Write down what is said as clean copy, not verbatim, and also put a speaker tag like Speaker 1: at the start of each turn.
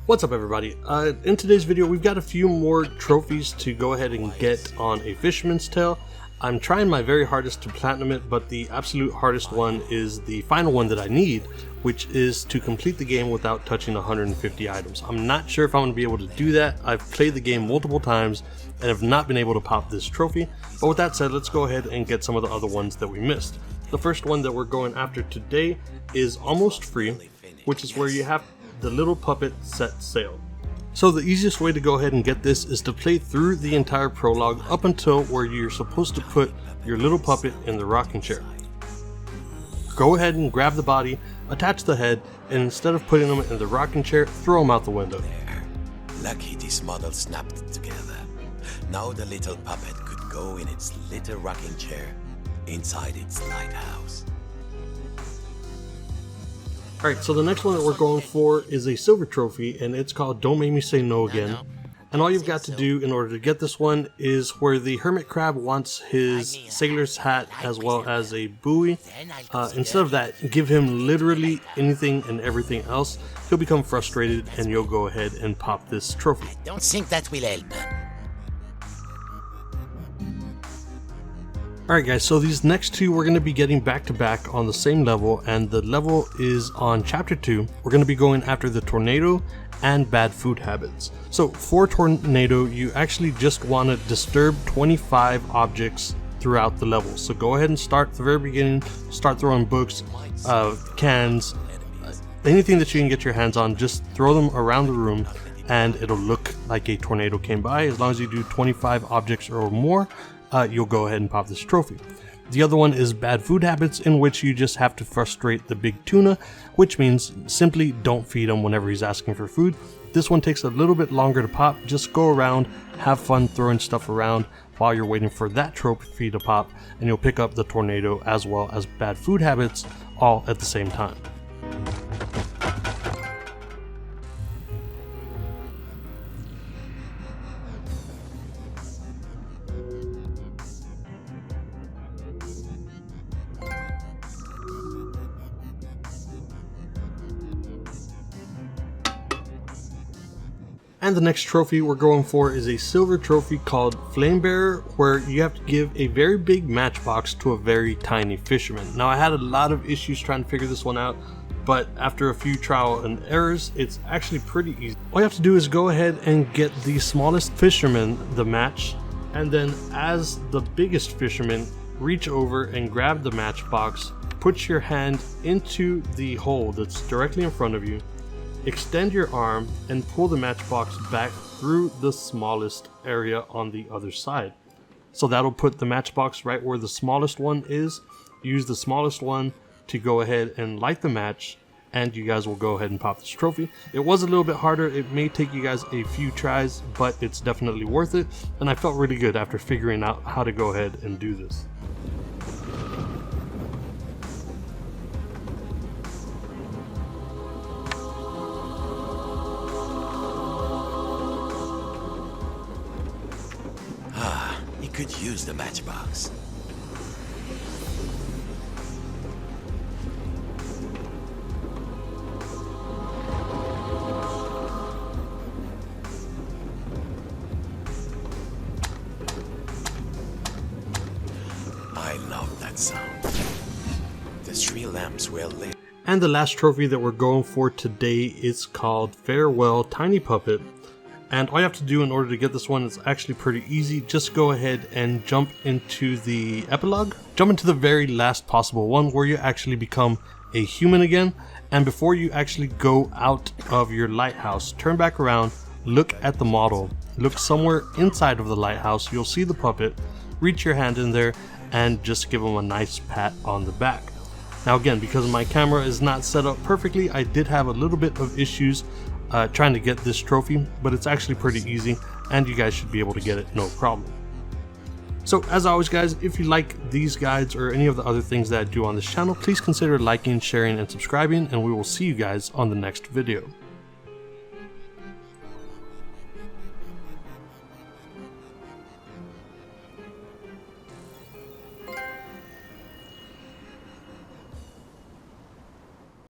Speaker 1: What's up everybody? In today's video we've got a few more trophies to go ahead and get on a Fisherman's Tale. I'm trying my very hardest to platinum it, but the absolute hardest one is the final one that I need, which is to complete the game without touching 150 items. I'm not sure if I'm going to be able to do that. I've played the game multiple times and have not been able to pop this trophy, but with that said, let's go ahead and get some of the other ones that we missed. The first one that we're going after today is almost free, which is where you have the little puppet set sail. So the easiest way to go ahead and get this is to play through the entire prologue up until where you're supposed to put your little puppet in the rocking chair. Go ahead and grab the body, attach the head, and instead of putting them in the rocking chair, throw them out the window.
Speaker 2: There. Lucky this model snapped together. Now the little puppet could go in its little rocking chair inside its lighthouse.
Speaker 1: Alright, so the next one that we're going for is a silver trophy, and it's called Don't Make Me Say No Again. And all you've got to do in order to get this one is where the hermit crab wants his sailor's hat as well as a buoy. Instead of that, give him literally anything and everything else. He'll become frustrated and you'll go ahead and pop this trophy.
Speaker 2: I don't think that will help.
Speaker 1: Alright guys, so these next two we're going to be getting back to back on the same level, and the level is on chapter 2. We're going to be going after the tornado and bad food habits. So for tornado, you actually just want to disturb 25 objects throughout the level. So go ahead and start at the very beginning, start throwing books, cans, anything that you can get your hands on, just throw them around the room and it'll look like a tornado came by. As long as you do 25 objects or more, you'll go ahead and pop this trophy. The other one is bad food habits, in which you just have to frustrate the big tuna, which means simply don't feed him whenever he's asking for food. This one takes a little bit longer to pop. Just go around, have fun throwing stuff around while you're waiting for that trophy to pop, and you'll pick up the tornado as well as bad food habits all at the same time. And the next trophy we're going for is a silver trophy called Flame Bearer, where you have to give a very big matchbox to a very tiny fisherman. Now I had a lot of issues trying to figure this one out, but after a few trial and errors, it's actually pretty easy. All you have to do is go ahead and get the smallest fisherman the match, and then as the biggest fisherman, reach over and grab the matchbox, put your hand into the hole that's directly in front of you, extend your arm and pull the matchbox back through the smallest area on the other side. So that'll put the matchbox right where the smallest one is. Use the smallest one to go ahead and light the match, and you guys will go ahead and pop this trophy. It was a little bit harder. It may take you guys a few tries, but it's definitely worth it. And I felt really good after figuring out how to go ahead and do this.
Speaker 2: Could use the matchbox. I love that sound. The 3 lamps were lit.
Speaker 1: And the last trophy that we're going for today is called Farwell Tiny Puppet. And all you have to do in order to get this one is actually pretty easy. Just go ahead and jump into the epilogue. Jump into the very last possible one where you actually become a human again. And before you actually go out of your lighthouse, turn back around, look at the model, look somewhere inside of the lighthouse. You'll see the puppet, reach your hand in there and just give him a nice pat on the back. Now again, because my camera is not set up perfectly, I did have a little bit of issues trying to get this trophy, but it's actually pretty easy and you guys should be able to get it no problem. So as always guys, if you like these guides or any of the other things that I do on this channel, please consider liking, sharing and subscribing, and we will see you guys on the next video.